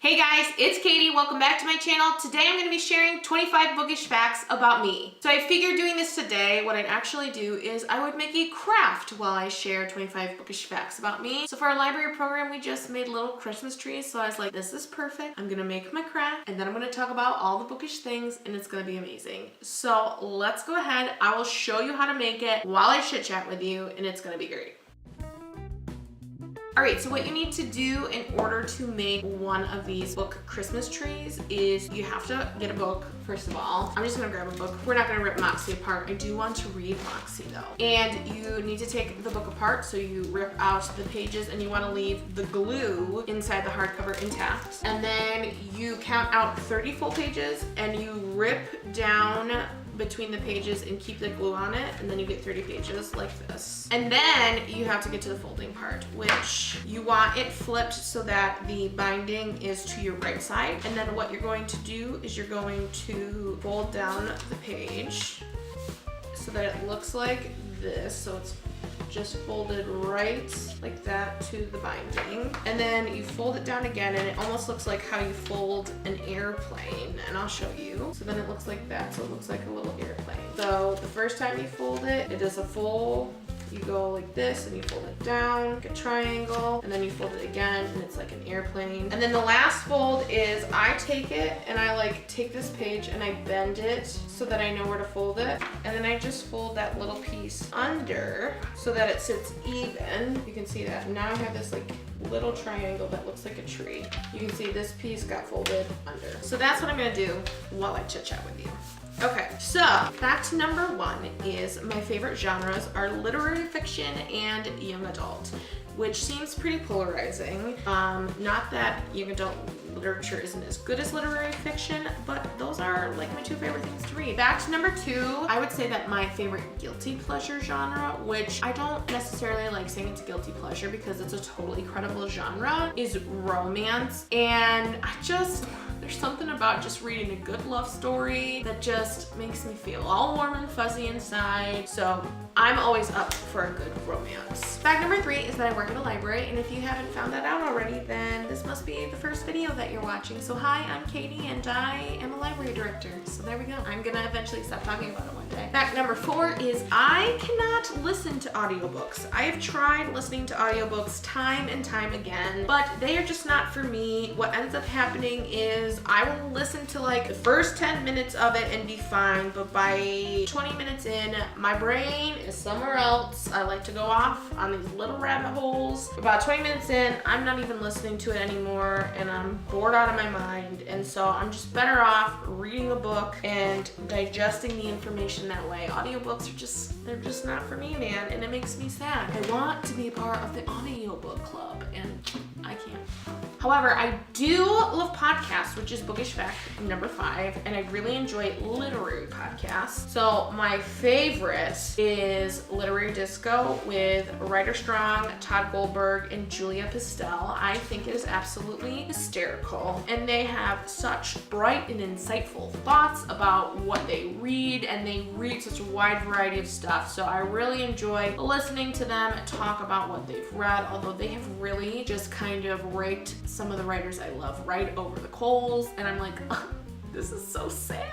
Hey guys, it's Katie. Welcome back to my channel. Today I'm going to be sharing 25 bookish facts about me. So I figured doing this today, what I'd actually do is I would make a craft while I share 25 bookish facts about me. So for our library program, we just made little Christmas trees. So I was like, this is perfect. I'm going to make my craft and then I'm going to talk about all the bookish things and it's going to be amazing. So let's go ahead. I will show you how to make it while I chit chat with you and it's going to be great. All right, so what you need to do in order to make one of these book Christmas trees is you have to get a book, first of all. I'm just gonna grab a book. We're not gonna rip Moxie apart. I do want to read Moxie though. And you need to take the book apart, so you rip out the pages and you wanna leave the glue inside the hardcover intact. And then you count out 30 full pages and you rip down between the pages and keep the glue on it, and then you get 30 pages like this. And then you have to get to the folding part, which you want it flipped so that the binding is to your right side. And then what you're going to do is you're going to fold down the page so that it looks like this. So it's just folded right like that to the binding. And then you fold it down again and it almost looks like how you fold an airplane, and I'll show you. So then it looks like that, so it looks like a little airplane. So the first time you fold it, it is a full, you go like this and you fold it down, like a triangle, and then you fold it again and it's like an airplane. And then the last fold is I take it and I like take this page and I bend it so that I know where to fold it. And then I just fold that little piece under so that it sits even. You can see that. Now I have this like little triangle that looks like a tree. You can see this piece got folded under. So that's what I'm gonna do while I chit chat with you. Okay, so fact number one is my favorite genres are literary fiction and young adult, which seems pretty polarizing. Not that young adult literature isn't as good as literary fiction, but those are like my two favorite things to read. Fact number two, I would say that my favorite guilty pleasure genre, which I don't necessarily like saying it's a guilty pleasure because it's a totally credible genre, is romance. And there's something about just reading a good love story that just makes me feel all warm and fuzzy inside. So I'm always up for a good romance. Fact number three is that I work at a library, and if you haven't found that out already, then this must be the first video that you're watching. So hi, I'm Katie and I am a library director. So there we go. I'm gonna eventually stop talking about it one day. Fact number four is I cannot listen to audiobooks. I have tried listening to audiobooks time and time again, but they are just not for me. What ends up happening is I will listen to like the first 10 minutes of it and be fine, but by 20 minutes in, my brain is somewhere else. I like to go off on these little rabbit holes. About 20 minutes in, I'm not even listening to it anymore and I'm bored out of my mind. And so I'm just better off reading a book and digesting the information that way. Audiobooks are they're just not for me, man, and it makes me sad. I want to be a part of the audiobook club and I can't. However, I do love podcasts, which is Bookish fact number 5, and I really enjoy literary podcasts. So my favorite is Literary Disco with Writer Strong, Todd Goldberg, and Julia Pistel. I think it is absolutely hysterical, and they have such bright and insightful thoughts about what they read, and they read such a wide variety of stuff. So I really enjoy listening to them talk about what they've read, although they have really just kind of raked some of the writers I love right over the coals, and I'm like, oh, this is so sad.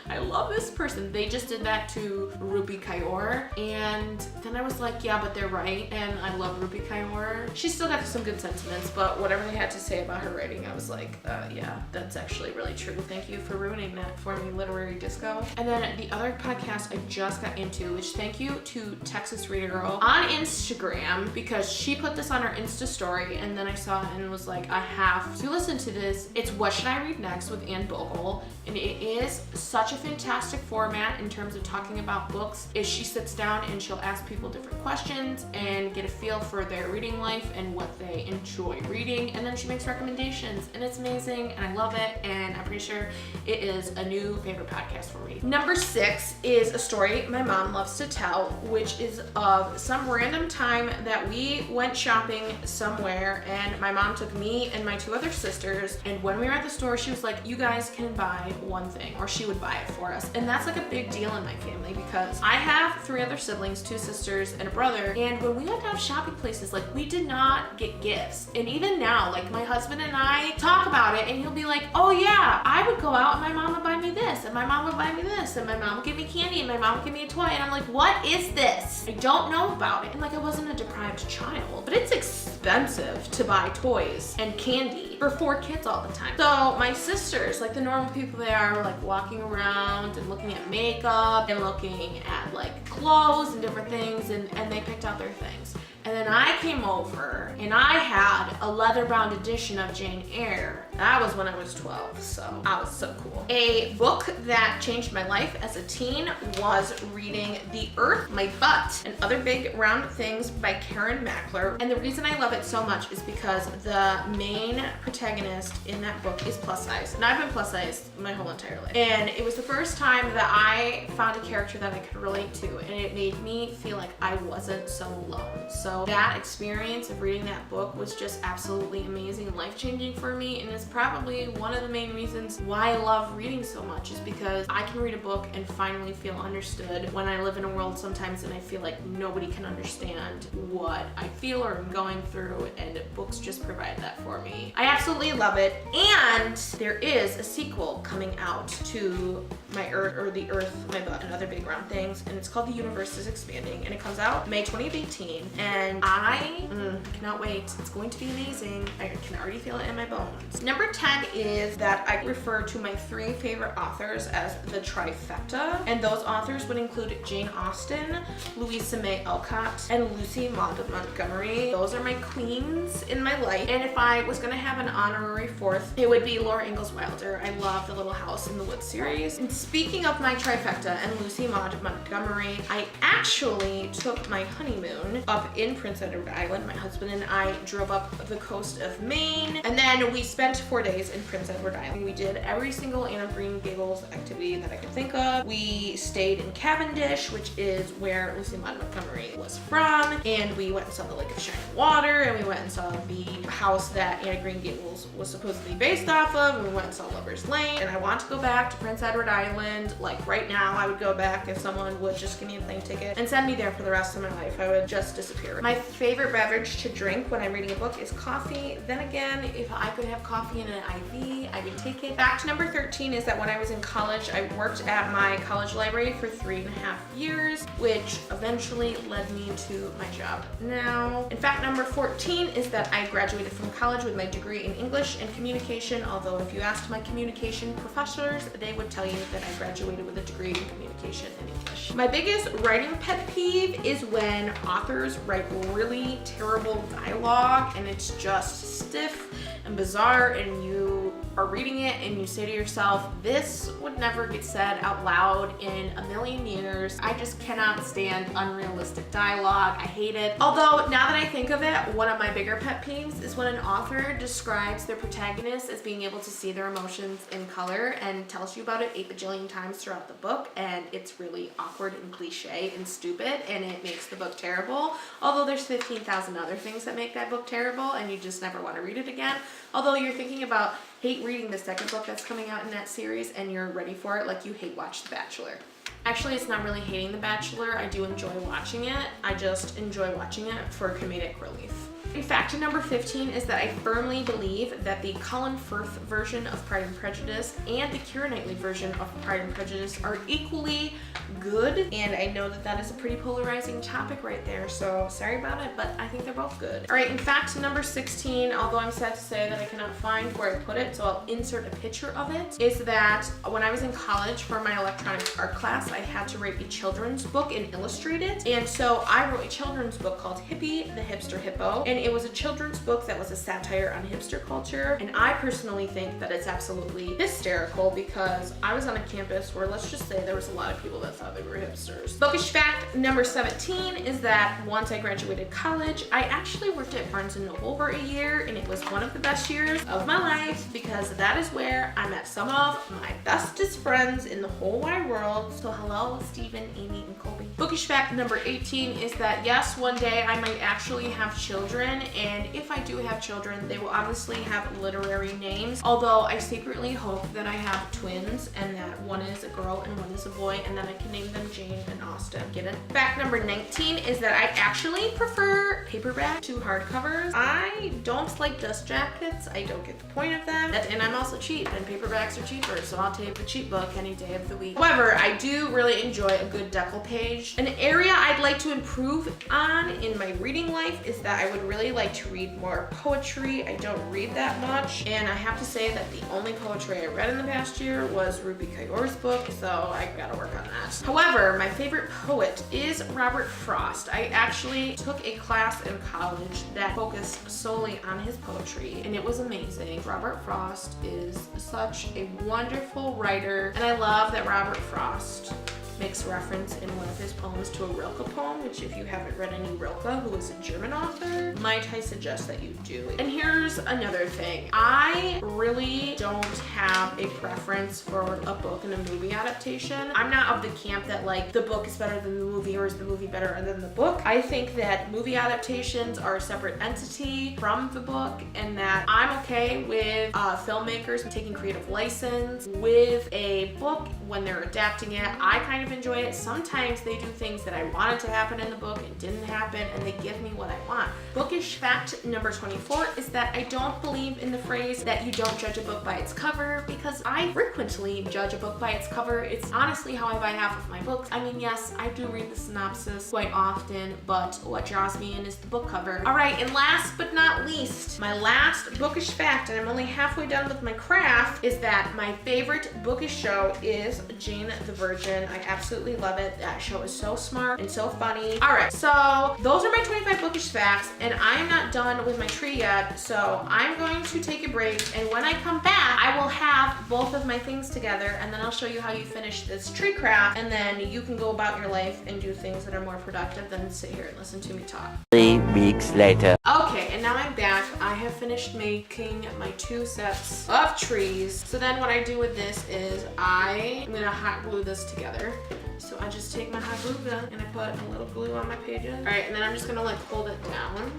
I love this person. They just did that to Rupi Kaur, and then I was like, yeah, but they're right, and I love Rupi Kaur. She still got some good sentiments, but whatever they had to say about her writing, I was like, yeah, that's actually really true. Thank you for ruining that for me, Literary Disco. And then the other podcast I just got into, which thank you to Texas Reader Girl on Instagram, because she put this on her Insta story, and then I saw it and was like, I have to listen to this. It's What Should I Read Next with Anne Bogle, and it is such a fantastic format in terms of talking about books. Is she sits down and she'll ask people different questions and get a feel for their reading life and what they enjoy reading, and then she makes recommendations, and it's amazing and I love it, and I'm pretty sure it is a new favorite podcast for me. Number 6 is a story my mom loves to tell, which is of some random time that we went shopping somewhere, and my mom took me and my 2 other sisters, and when we were at the store she was like, you guys can buy one thing, or she would buy it for us. And that's like a big deal in my family because I have 3 other siblings, 2 sisters and a brother. And when we went to have shopping places, like we did not get gifts. And even now, like my husband and I talk about it and he'll be like, oh yeah, I would go out and my mom would buy me this and my mom would buy me this and my mom would give me candy and my mom would give me a toy. And I'm like, what is this? I don't know about it. And like I wasn't a deprived child, but it's expensive to buy toys and candy for 4 kids all the time. So my sisters, like the normal people they are, were like walking around and looking at makeup and looking at like clothes and different things, and they picked out their things. And then I came over and I had a leather-bound edition of Jane Eyre. That was when I was 12, so I was so cool. A book that changed my life as a teen was reading The Earth, My Butt, and Other Big Round Things by Karen Mackler. And the reason I love it so much is because the main protagonist in that book is plus size. And I've been plus size my whole entire life. And it was the first time that I found a character that I could relate to, and it made me feel like I wasn't so alone. So that experience of reading that book was just absolutely amazing and life-changing for me, and it's probably one of the main reasons why I love reading so much, is because I can read a book and finally feel understood when I live in a world sometimes and I feel like nobody can understand what I feel or am going through, and books just provide that for me. I absolutely love it, and there is a sequel coming out to The Earth, My Butt, and Other Big Round Things, and it's called The Universe is Expanding, and it comes out May 2018, and I cannot wait. It's going to be amazing. I can already feel it in my bones. Number 10 is that I refer to my 3 favorite authors as the trifecta, and those authors would include Jane Austen, Louisa May Alcott, and Lucy Maud Montgomery. Those are my queens in my life, and if I was gonna have an honorary 4th, it would be Laura Ingalls Wilder. I love the Little House in the Woods series. And speaking of my trifecta and Lucy Maud Montgomery, I actually took my honeymoon up in Prince Edward Island. My husband and I drove up the coast of Maine, and then we spent 4 days in Prince Edward Island. We did every single Anne of Green Gables activity that I could think of. We stayed in Cavendish, which is where Lucy Maud Montgomery was from, and we went and saw the Lake of Shining Water, and we went and saw the house that Anne of Green Gables was supposedly based off of, and we went and saw Lover's Lane. And I want to go back to Prince Edward Island. Like right now, I would go back if someone would just give me a plane ticket and send me there for the rest of my life. I would just disappear. My favorite beverage to drink when I'm reading a book is coffee. Then again, if I could have coffee in an IV, I would take it. Fact number 13 is that when I was in college, I worked at my college library for 3.5 years, which eventually led me to my job now. And fact number 14 is that I graduated from college with my degree in English and communication, although if you asked my communication professors, they would tell you that I graduated with a degree in communication and English. My biggest writing pet peeve is when authors write really terrible dialogue and it's just stiff and bizarre, and you are reading it and you say to yourself, this would never get said out loud in a million years. I just cannot stand unrealistic dialogue. I hate it. Although now that I think of it, one of my bigger pet peeves is when an author describes their protagonist as being able to see their emotions in color and tells you about it 8 bajillion times throughout the book, and it's really awkward and cliche and stupid, and it makes the book terrible. Although there's 15,000 other things that make that book terrible and you just never want to read it again. Although you're thinking about hate reading the second book that's coming out in that series and you're ready for it, like you hate watch The Bachelor. Actually, it's not really hating The Bachelor. I do enjoy watching it. I just enjoy watching it for comedic relief. In fact, number 15 is that I firmly believe that the Colin Firth version of Pride and Prejudice and the Keira Knightley version of Pride and Prejudice are equally good, and I know that that is a pretty polarizing topic right there, so sorry about it, but I think they're both good. All right, in fact, number 16, although I'm sad to say that I cannot find where I put it, so I'll insert a picture of it, is that when I was in college for my electronic art class, I had to write a children's book and illustrate it, and so I wrote a children's book called Hippie, the Hipster Hippo, and it was a children's book that was a satire on hipster culture, and I personally think that it's absolutely hysterical because I was on a campus where, let's just say, there was a lot of people that thought they were hipsters. Bookish fact number 17 is that once I graduated college, I actually worked at Barnes & Noble for a year, and it was one of the best years of my life because that is where I met some of my bestest friends in the whole wide world. So hello, Stephen, Amy, and Colby. Bookish fact number 18 is that yes, one day I might actually have children, children, and if I do have children, they will obviously have literary names, although I secretly hope that I have twins and that one is a girl and one is a boy, and then I can name them Jane and Austin. Get it? Fact number 19 is that I actually prefer paperback to hardcovers. I don't like dust jackets. I don't get the point of them. And I'm also cheap, and paperbacks are cheaper, so I'll take a cheap book any day of the week. However, I do really enjoy a good decal page. An area I'd like to improve on in my reading life is that I would really like to read more poetry. I don't read that much, and I have to say that the only poetry I read in the past year was Ruby Kayor's book, so I gotta work on that. However, my favorite poet is Robert Frost. I actually took a class in college that focused solely on his poetry, and it was amazing. Robert Frost is such a wonderful writer, and I love that Robert Frost makes reference in one of his poems to a Rilke poem, which if you haven't read any Rilke, who is a German author, might I suggest that you do. And here's another thing. I really don't have a preference for a book and a movie adaptation. I'm not of the camp that like the book is better than the movie or is the movie better than the book. I think that movie adaptations are a separate entity from the book, and that I'm okay with filmmakers taking creative license with a book when they're adapting it. I kind of enjoy it. Sometimes they do things that I wanted to happen in the book and didn't happen, and they give me what I want. Bookish fact number 24 is that I don't believe in the phrase that you don't judge a book by its cover, because I frequently judge a book by its cover. It's honestly how I buy half of my books. I mean, yes, I do read the synopsis quite often, but what draws me in is the book cover. All right, and last but not least, my last bookish fact, and I'm only halfway done with my craft, is that my favorite bookish show is Jane the Virgin. I absolutely love it. That show is so smart and so funny. All right, so those are my 25 bookish facts, and I am not done with my tree yet, so I'm going to take a break, and when I come back, I will have both of my things together, and then I'll show you how you finish this tree craft, and then you can go about your life and do things that are more productive than sit here and listen to me talk. 3 weeks later. Okay, and now I'm back. I have finished making my 2 sets of trees. So then what I do with this is I'm gonna hot glue this together. So I just take my hot glue gun and I put a little glue on my pages. All right, and then I'm just gonna like hold it down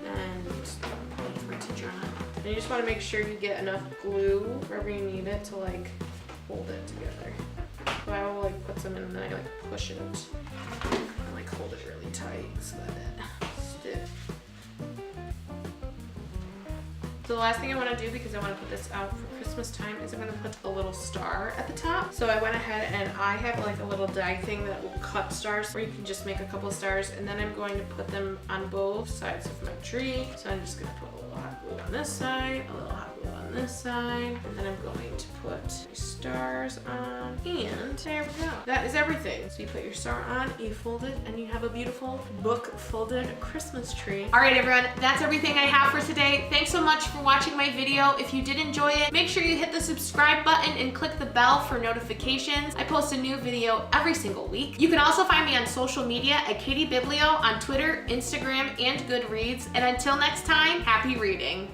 and wait for it to dry. And you just wanna make sure you get enough glue wherever you need it to like hold it together. So I will like put some in and then I like push it and like hold it really tight so that it sticks. So the last thing I want to do, because I want to put this out for Christmas time, is I'm going to put a little star at the top. So I went ahead and I have like a little die thing that will cut stars, where you can just make a couple stars, and then I'm going to put them on both sides of my tree. So I'm just going to put a little hot glue on this side, a little hot glue on this side, and then I'm going to put stars on, and there we go. That is everything. So you put your star on, you fold it, and you have a beautiful book folded Christmas tree. All right, everyone, that's everything I have for today. Thanks so much for watching my video. If you did enjoy it, make sure you hit the subscribe button and click the bell for notifications. I post a new video every single week. You can also find me on social media at Katie Biblio on Twitter, Instagram, and Goodreads. And until next time, happy reading.